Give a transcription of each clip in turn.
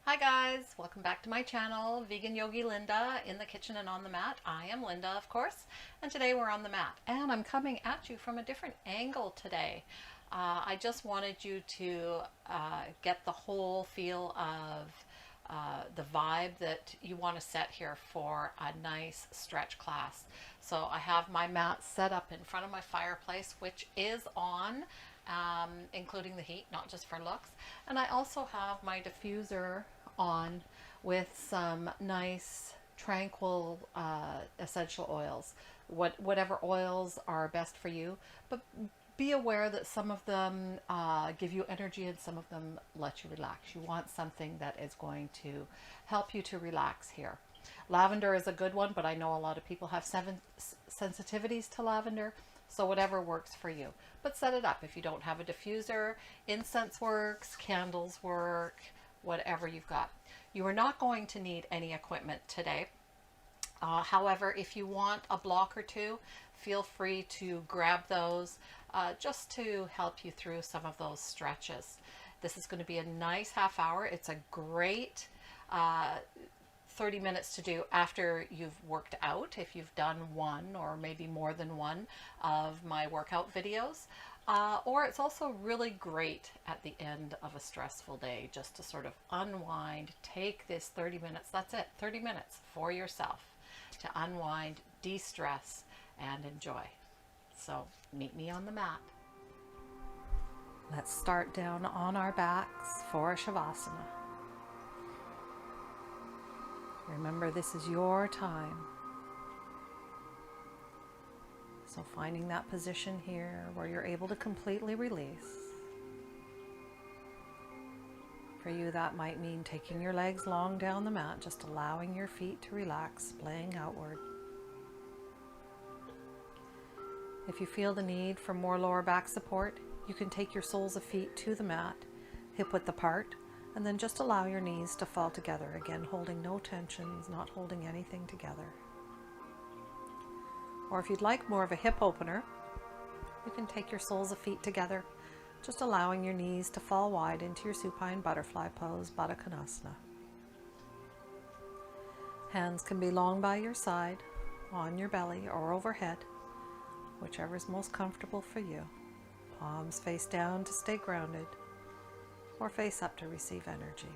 Hi guys, welcome back to my channel, Vegan Yogi Linda, in the kitchen and on the mat. I am Linda, of course, and today we're on the mat. And I'm coming at you from a different angle today. I just wanted you to get the whole feel of the vibe that you want to set here for a nice stretch class. So I have my mat set up in front of my fireplace, which is on, including the heat, not just for looks. And I also have my diffuser on with some nice tranquil essential oils, whatever oils are best for you, but be aware that some of them give you energy and some of them let you relax. You want something that is going to help you to relax here. Lavender is a good one, but I know a lot of people have sensitivities to lavender, so whatever works for you. But set it up. If you don't have a diffuser, incense works, candles work, whatever you've got. You are not going to need any equipment today. However, if you want a block or two, feel free to grab those just to help you through some of those stretches. This is going to be a nice half hour. It's a great 30 minutes to do after you've worked out, if you've done one or maybe more than one of my workout videos. Or it's also really great at the end of a stressful day just to sort of unwind. Take this 30 minutes, that's it, 30 minutes for yourself to unwind, de-stress, and enjoy. So meet me on the mat. Let's start down on our backs for a Shavasana. Remember, this is your time. So finding that position here where you're able to completely release. For you, that might mean taking your legs long down the mat, just allowing your feet to relax, splaying outward. If you feel the need for more lower back support, you can take your soles of feet to the mat, hip width apart, and then just allow your knees to fall together. Again, holding no tensions, not holding anything together. Or if you'd like more of a hip opener, you can take your soles of feet together, just allowing your knees to fall wide into your supine butterfly pose, Baddha Konasana. Hands can be long by your side, on your belly, or overhead, whichever is most comfortable for you. Palms face down to stay grounded, or face up to receive energy.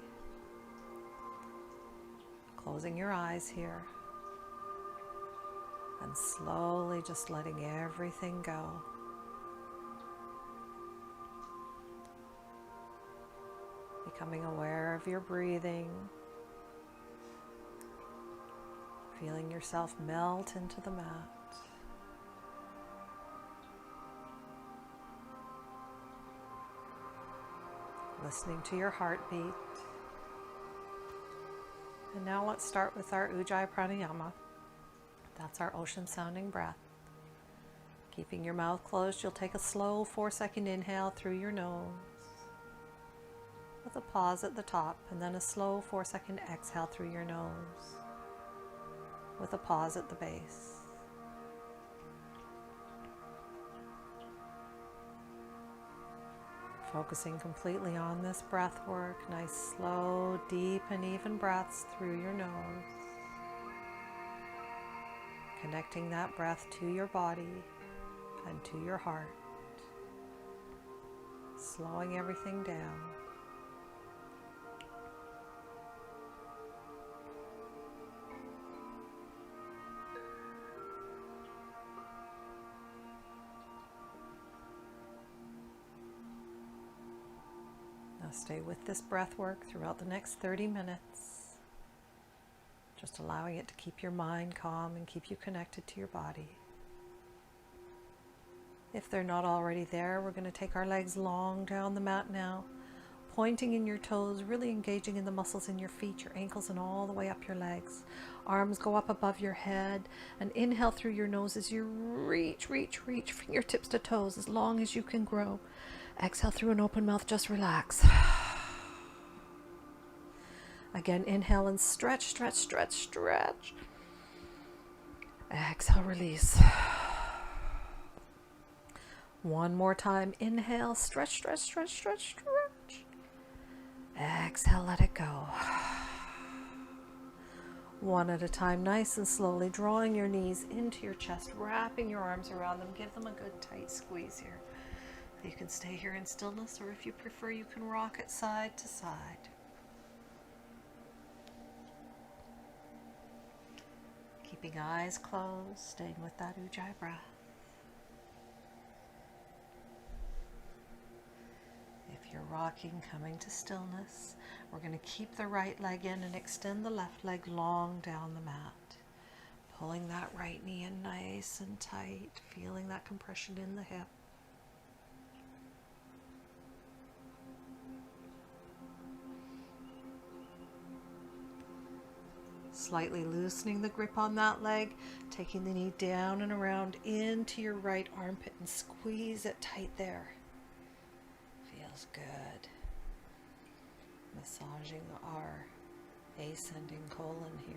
Closing your eyes here, and slowly just letting everything go. Becoming aware of your breathing, feeling yourself melt into the mat. Listening to your heartbeat. And now let's start with our Ujjayi Pranayama. That's our ocean sounding breath. Keeping your mouth closed, you'll take a slow 4-second inhale through your nose with a pause at the top, and then a slow 4-second exhale through your nose with a pause at the base. Focusing completely on this breath work, nice, slow, deep, and even breaths through your nose. Connecting that breath to your body and to your heart. Slowing everything down. Now stay with this breath work throughout the next 30 minutes. Just allowing it to keep your mind calm and keep you connected to your body. If they're not already there, we're going to take our legs long down the mat now, pointing in your toes, really engaging in the muscles in your feet, your ankles, and all the way up your legs. Arms go up above your head, and inhale through your nose as you reach, fingertips to toes as long as you can grow. Exhale through an open mouth, just relax. Again, inhale and stretch. Exhale, release. One more time, inhale, stretch. Exhale, let it go. One at a time, nice and slowly, drawing your knees into your chest, wrapping your arms around them. Give them a good tight squeeze here. You can stay here in stillness, or if you prefer, you can rock it side to side. Keeping eyes closed, staying with that Ujjayi breath. If you're rocking, coming to stillness, we're going to keep the right leg in and extend the left leg long down the mat. Pulling that right knee in nice and tight, feeling that compression in the hip. Slightly loosening the grip on that leg, taking the knee down and around into your right armpit and squeeze it tight there. Feels good. Massaging our ascending colon here.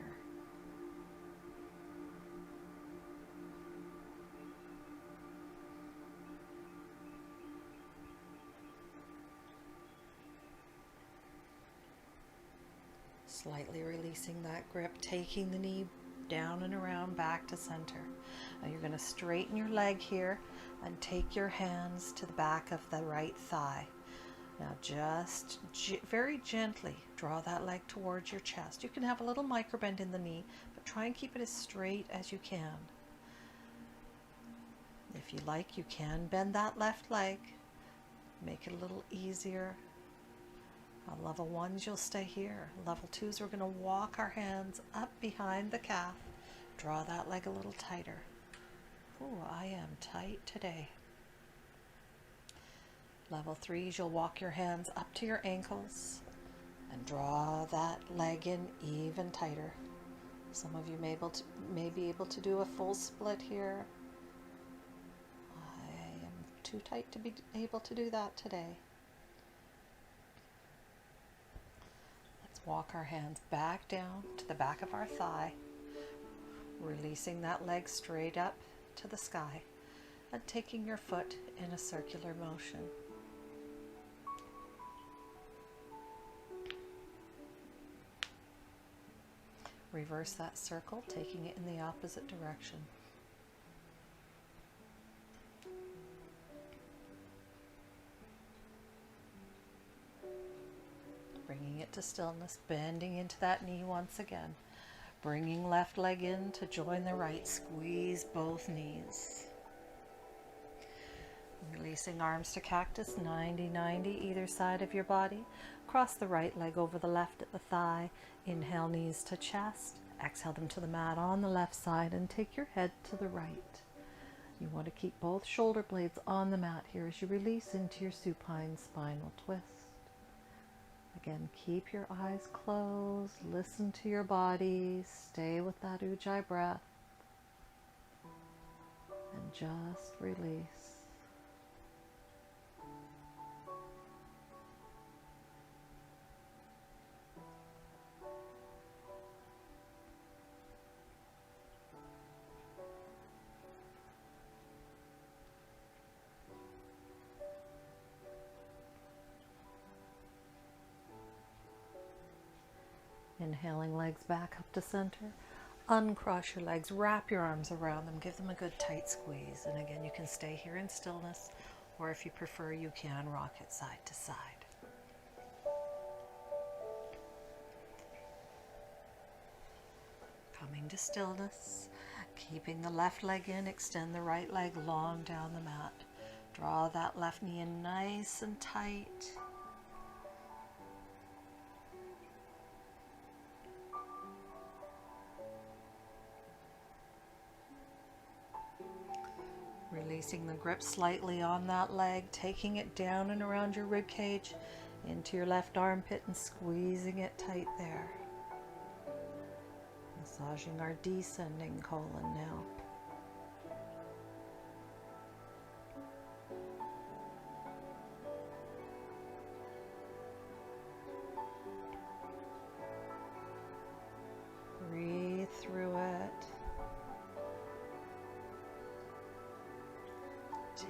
Slightly releasing that grip, taking the knee down and around back to center. Now you're going to straighten your leg here and take your hands to the back of the right thigh. Now just very gently draw that leg towards your chest. You can have a little microbend in the knee, but try and keep it as straight as you can. If you like, you can bend that left leg, make it a little easier. Level 1s, you'll stay here. Level 2s, we're going to walk our hands up behind the calf. Draw that leg a little tighter. Ooh, I am tight today. Level 3s, you'll walk your hands up to your ankles and draw that leg in even tighter. Some of you may be able to do a full split here. I am too tight to be able to do that today. Walk our hands back down to the back of our thigh, releasing that leg straight up to the sky and taking your foot in a circular motion. Reverse that circle, taking it in the opposite direction. Bringing it to stillness, bending into that knee once again. Bringing left leg in to join the right. Squeeze both knees. Releasing arms to cactus, 90-90 either side of your body. Cross the right leg over the left at the thigh. Inhale, knees to chest. Exhale them to the mat on the left side and take your head to the right. You want to keep both shoulder blades on the mat here as you release into your supine spinal twist. Again, keep your eyes closed, listen to your body, stay with that Ujjayi breath, and just release. Inhaling, legs back up to center. Uncross your legs, wrap your arms around them, give them a good tight squeeze. And again, you can stay here in stillness, or if you prefer, you can rock it side to side. Coming to stillness, keeping the left leg in, extend the right leg long down the mat. Draw that left knee in nice and tight. Releasing the grip slightly on that leg, taking it down and around your rib cage, into your left armpit and squeezing it tight there. Massaging our descending colon now. Breathe through it.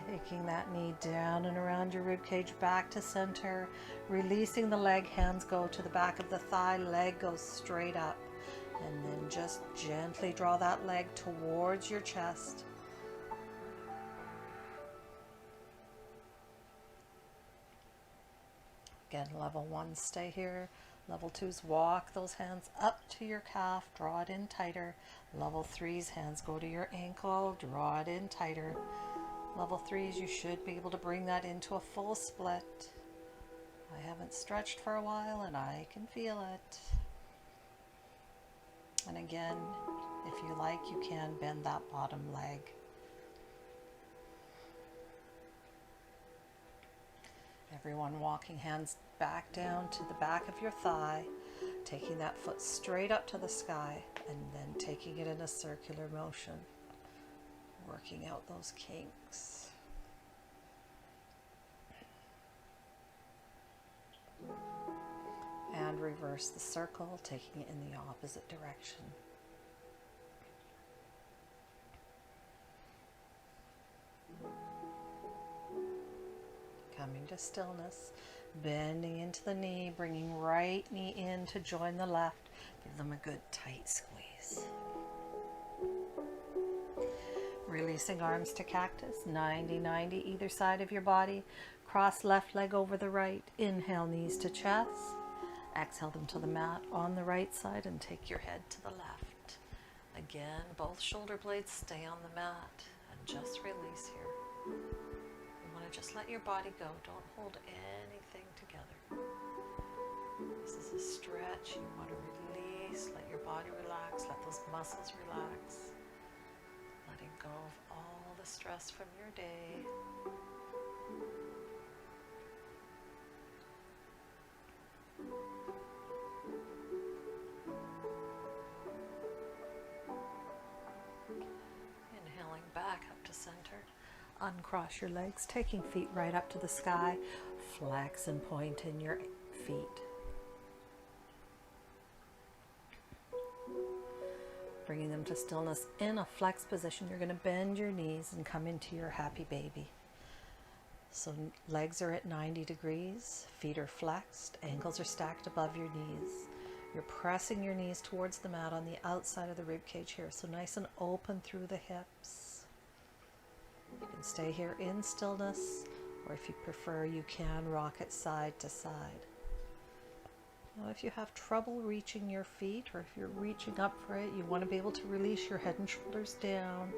Taking that knee down and around your rib cage back to center, releasing the leg, hands go to the back of the thigh, leg goes straight up. And then just gently draw that leg towards your chest. Again, level 1, stay here. Level 2's walk those hands up to your calf, draw it in tighter. Level 3's hands go to your ankle, draw it in tighter. Level 3's, you should be able to bring that into a full split. I haven't stretched for a while and I can feel it. And again, if you like, you can bend that bottom leg. Everyone walking hands back down to the back of your thigh, taking that foot straight up to the sky, and then taking it in a circular motion, working out those kinks. And reverse the circle, taking it in the opposite direction. Coming to stillness, bending into the knee, bringing right knee in to join the left. Give them a good tight squeeze. Releasing arms to cactus, 90-90 either side of your body. Cross left leg over the right. Inhale, knees to chest. Exhale them to the mat on the right side and take your head to the left. Again, both shoulder blades stay on the mat and just release here. You want to just let your body go. Don't hold anything together. This is a stretch. You want to release. Let your body relax. Let those muscles relax. Letting go of all the stress from your day. Inhaling back up to center. Uncross your legs, taking feet right up to the sky. Flex and point in your feet. Bringing them to stillness in a flex position. You're going to bend your knees and come into your happy baby. So legs are at 90 degrees, feet are flexed, ankles are stacked above your knees. You're pressing your knees towards the mat on the outside of the rib cage here, so nice and open through the hips. You can stay here in stillness, or if you prefer, you can rock it side to side. Now, if you have trouble reaching your feet, or if you're reaching up for it, you want to be able to release your head and shoulders down.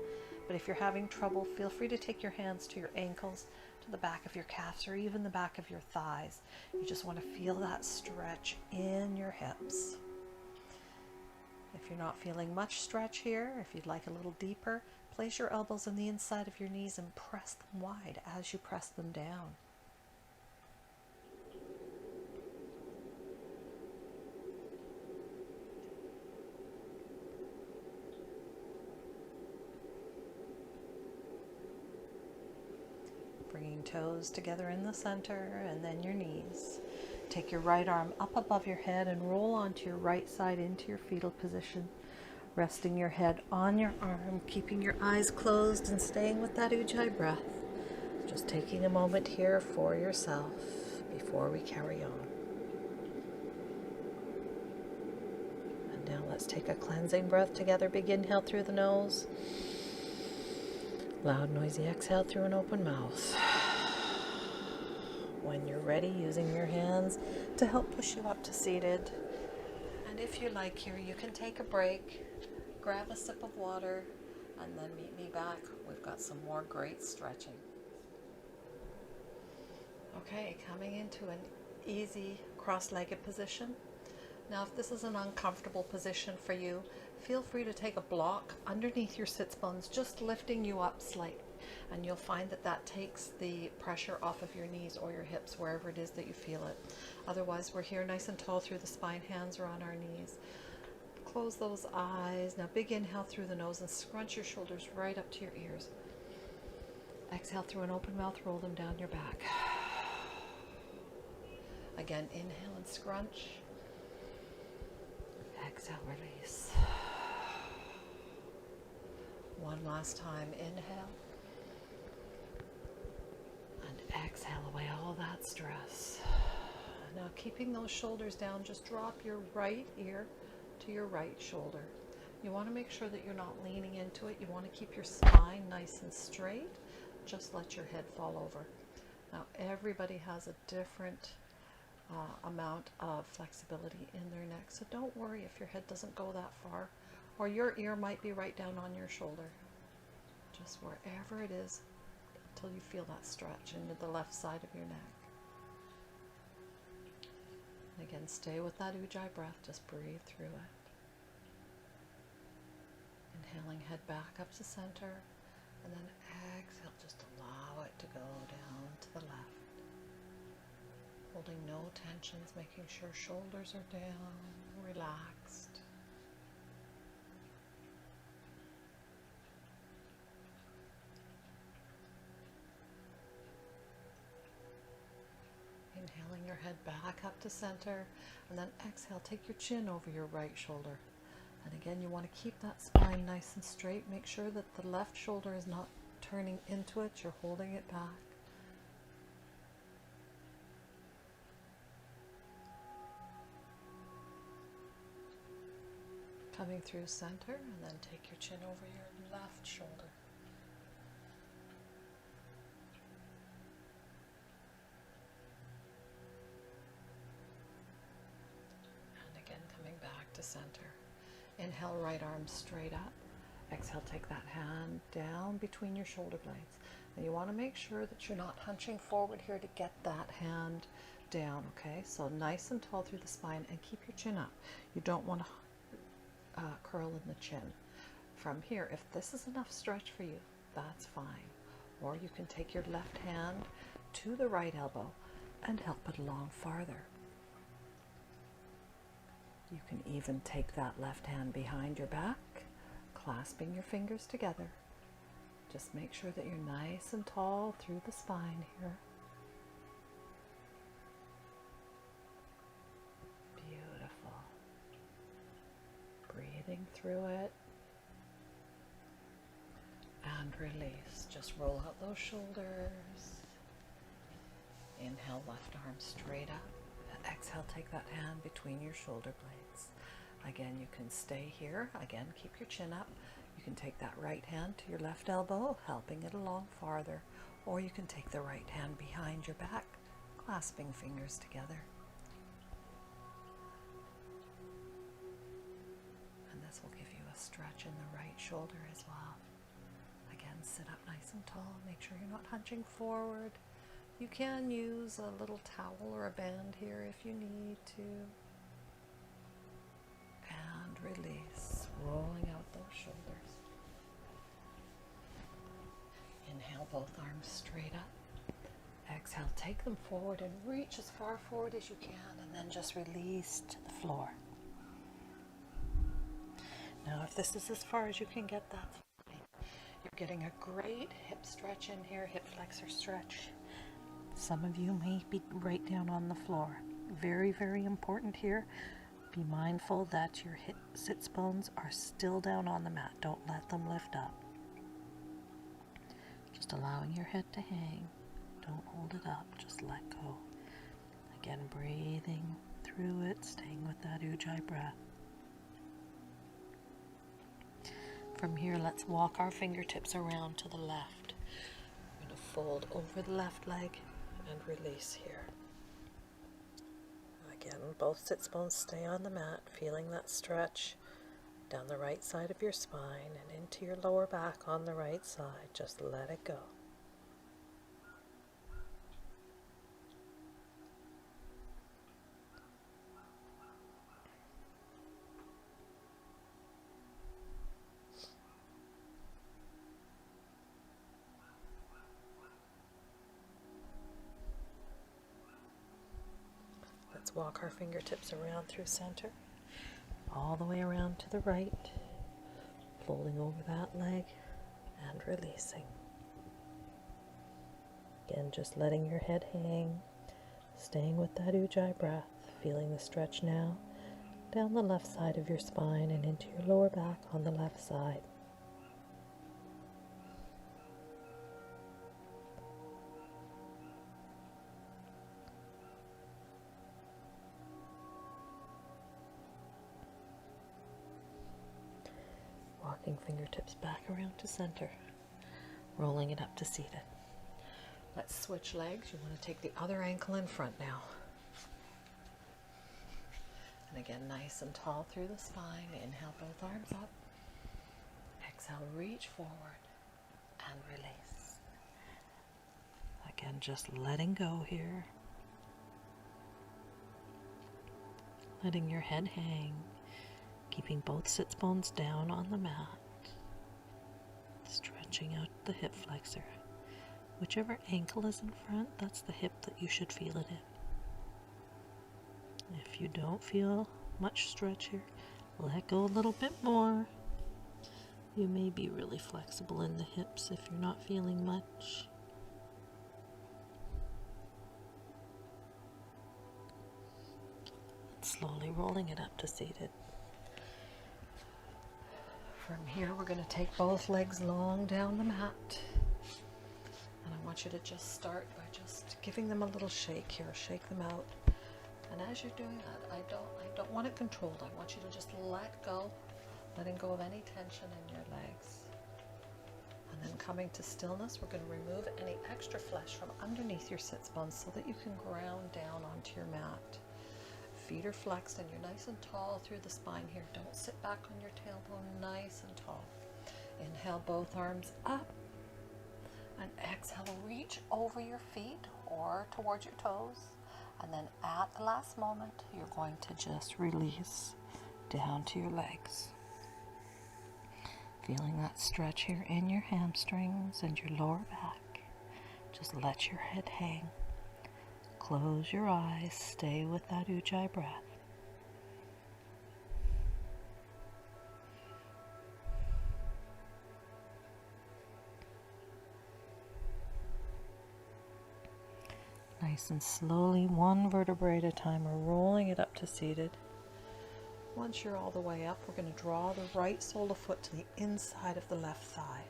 But if you're having trouble, feel free to take your hands to your ankles, to the back of your calves, or even the back of your thighs. You just want to feel that stretch in your hips. If you're not feeling much stretch here, if you'd like a little deeper, place your elbows on the inside of your knees and press them wide as you press them down. Bringing toes together in the center and then your knees. Take your right arm up above your head and roll onto your right side into your fetal position. Resting your head on your arm, keeping your eyes closed and staying with that Ujjayi breath. Just taking a moment here for yourself before we carry on. And now let's take a cleansing breath together. Big inhale through the nose. Loud, noisy exhale through an open mouth. When you're ready, using your hands to help push you up to seated. And if you like here, you can take a break, grab a sip of water, and then meet me back. We've got some more great stretching. Okay, coming into an easy cross-legged position. Now, if this is an uncomfortable position for you, feel free to take a block underneath your sits bones, just lifting you up slightly. And you'll find that that takes the pressure off of your knees or your hips, wherever it is that you feel it. Otherwise, we're here nice and tall through the spine, hands are on our knees. Close those eyes. Now, big inhale through the nose and scrunch your shoulders right up to your ears. Exhale through an open mouth, roll them down your back. Again, inhale and scrunch. Exhale, release. One last time, inhale. And exhale away all that stress. Now, keeping those shoulders down, just drop your right ear to your right shoulder. You want to make sure that you're not leaning into it. You want to keep your spine nice and straight. Just let your head fall over. Now, everybody has a different amount of flexibility in their neck, so don't worry if your head doesn't go that far, or your ear might be right down on your shoulder. Just wherever it is until you feel that stretch into the left side of your neck. And again, stay with that Ujjayi breath. Just breathe through it. Inhaling, head back up to center, and then exhale. Just allow it to go down to the left. Holding no tensions, making sure shoulders are down, relaxed. Inhaling your head back up to center, and then exhale, take your chin over your right shoulder. And again, you want to keep that spine nice and straight. Make sure that the left shoulder is not turning into it, you're holding it back. Coming through center, and then take your chin over your left shoulder. To center. Inhale, right arm straight up. Exhale, take that hand down between your shoulder blades. And you want to make sure that you're not hunching forward here to get that hand down, okay? So nice and tall through the spine, and keep your chin up. You don't want to curl in the chin. From here, if this is enough stretch for you, that's fine. Or you can take your left hand to the right elbow and help it along farther. You can even take that left hand behind your back, clasping your fingers together. Just make sure that you're nice and tall through the spine here. Beautiful. Breathing through it. And release. Just roll out those shoulders. Inhale, left arm straight up. Exhale, take that hand between your shoulder blades. Again, you can stay here. Again, keep your chin up. You can take that right hand to your left elbow, helping it along farther. Or you can take the right hand behind your back, clasping fingers together. And this will give you a stretch in the right shoulder as well. Again, sit up nice and tall. Make sure you're not hunching forward. You can use a little towel or a band here if you need to. And release, rolling out those shoulders. Inhale, both arms straight up. Exhale, take them forward and reach as far forward as you can, and then just release to the floor. Now, if this is as far as you can get, that's fine. You're getting a great hip stretch in here, hip flexor stretch. Some of you may be right down on the floor. Very, very important here. Be mindful that your sits bones are still down on the mat. Don't let them lift up. Just allowing your head to hang. Don't hold it up. Just let go. Again, breathing through it, staying with that Ujjayi breath. From here, let's walk our fingertips around to the left. We're going to fold over the left leg and release here. Again, both sits bones stay on the mat, feeling that stretch down the right side of your spine and into your lower back on the right side. Just let it go. Walk our fingertips around through center, all the way around to the right, folding over that leg and releasing. Again, just letting your head hang, staying with that Ujjayi breath, feeling the stretch now down the left side of your spine and into your lower back on the left side. Letting fingertips back around to center. Rolling it up to seated. Let's switch legs. You want to take the other ankle in front now. And again, nice and tall through the spine. Inhale, both arms up. Exhale, reach forward and release. Again, just letting go here. Letting your head hang. Keeping both sits bones down on the mat. Stretching out the hip flexor. Whichever ankle is in front, that's the hip that you should feel it in. If you don't feel much stretch here, let go a little bit more. You may be really flexible in the hips if you're not feeling much. Slowly rolling it up to seated. From here, we're going to take both legs long down the mat. And I want you to just start by just giving them a little shake here. Shake them out. And as you're doing that, I don't want it controlled. I want you to just let go, letting go of any tension in your legs. And then coming to stillness, we're going to remove any extra flesh from underneath your sits bones so that you can ground down onto your mat. Feet are flexed and you're nice and tall through the spine here. Don't sit back on your tailbone, nice and tall. Inhale, both arms up. And exhale, reach over your feet or towards your toes. And then at the last moment, you're going to just release down to your legs. Feeling that stretch here in your hamstrings and your lower back. Just let your head hang. Close your eyes. Stay with that Ujjayi breath. Nice and slowly, one vertebrae at a time, we're rolling it up to seated. Once you're all the way up, we're going to draw the right sole of foot to the inside of the left thigh.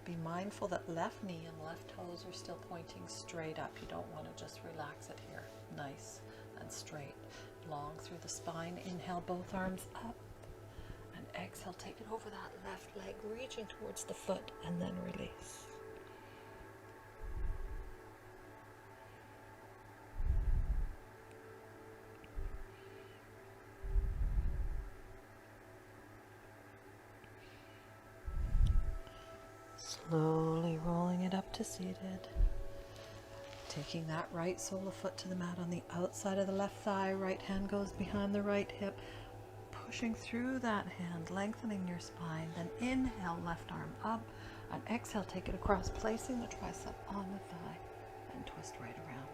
Be mindful that left knee and left toes are still pointing straight up. You don't want to just relax it here. Nice and straight. Long through the spine. Inhale, both arms up. And exhale, take it over that left leg, reaching towards the foot, and then release. Slowly rolling it up to seated. Taking that right sole of foot to the mat on the outside of the left thigh. Right hand goes behind the right hip. Pushing through that hand, lengthening your spine. Then inhale, left arm up. And exhale, take it across, placing the tricep on the thigh. And twist right around.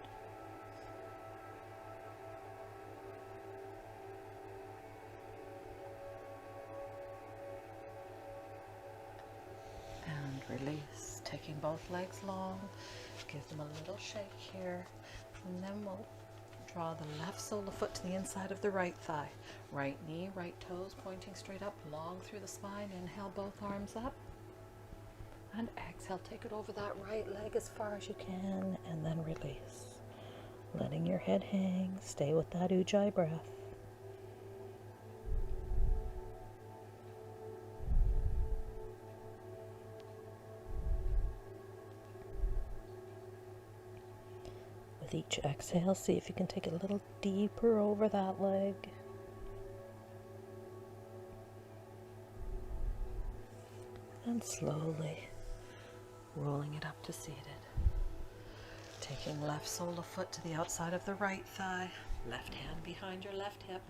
Release, taking both legs long, give them a little shake here, and then we'll draw the left sole of foot to the inside of the right thigh. Right knee, right toes pointing straight up, long through the spine. Inhale, both arms up, and exhale, take it over that right leg as far as you can, and then release. Letting your head hang, stay with that Ujjayi breath. With each exhale, see if you can take it a little deeper over that leg. And slowly rolling it up to seated. Taking left sole of foot to the outside of the right thigh, left hand behind your left hip,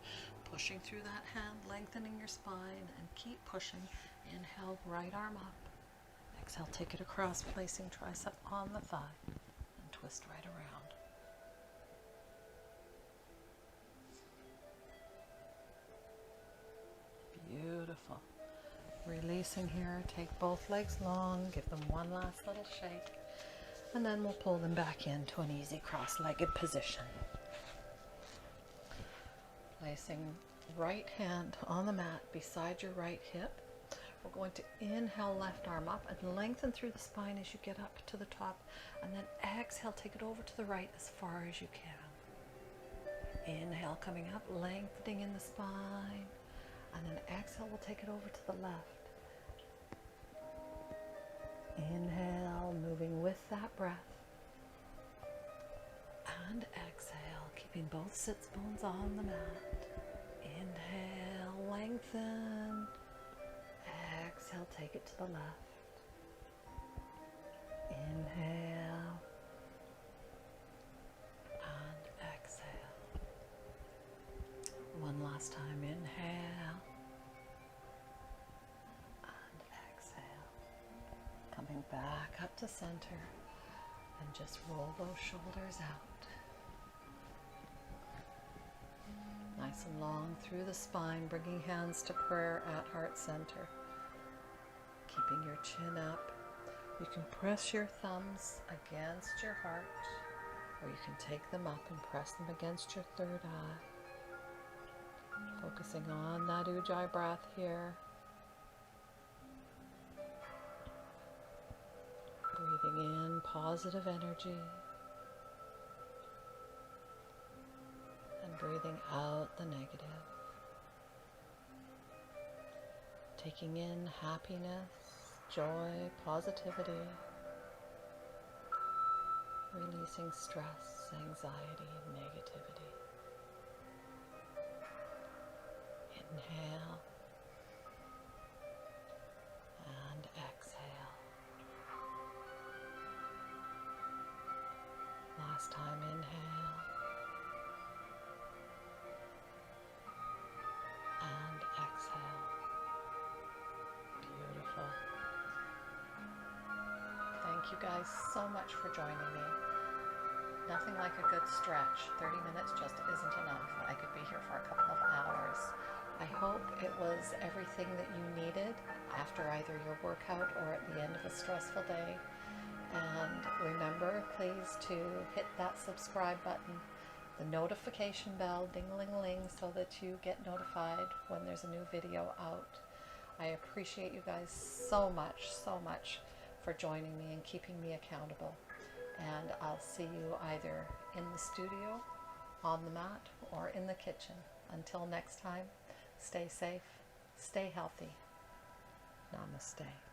pushing through that hand, lengthening your spine, and keep pushing. Inhale, right arm up. Exhale, take it across, placing tricep on the thigh, and twist right around. Beautiful. Releasing here, take both legs long, give them one last little shake, and then we'll pull them back into an easy cross-legged position. Placing right hand on the mat beside your right hip. We're going to inhale, left arm up and lengthen through the spine as you get up to the top, and then exhale, take it over to the right as far as you can. Inhale, coming up, lengthening in the spine. And then exhale, we'll take it over to the left. Inhale, moving with that breath. And exhale, keeping both sits bones on the mat. Inhale, lengthen. Exhale, take it to the left. Inhale. And exhale. One last time, inhale. And exhale. Coming back up to center. And just roll those shoulders out. Nice and long through the spine, bringing hands to prayer at heart center. Keeping your chin up. You can press your thumbs against your heart, or you can take them up and press them against your third eye. Focusing on that Ujjayi breath here. Breathing in positive energy. And breathing out the negative. Taking in happiness, joy, positivity. Releasing stress, anxiety, negativity. Inhale. And exhale. Last time, inhale. And exhale. Beautiful. Thank you guys so much for joining me. Nothing like a good stretch. 30 minutes just isn't enough. I could be here for a couple of hours. I hope it was everything that you needed after either your workout or at the end of a stressful day. And remember, please, to hit that subscribe button, the notification bell, ding-a-ling-a-ling, so that you get notified when there's a new video out. I appreciate you guys so much for joining me and keeping me accountable. And I'll see you either in the studio, on the mat, or in the kitchen. Until next time, stay safe, stay healthy. Namaste.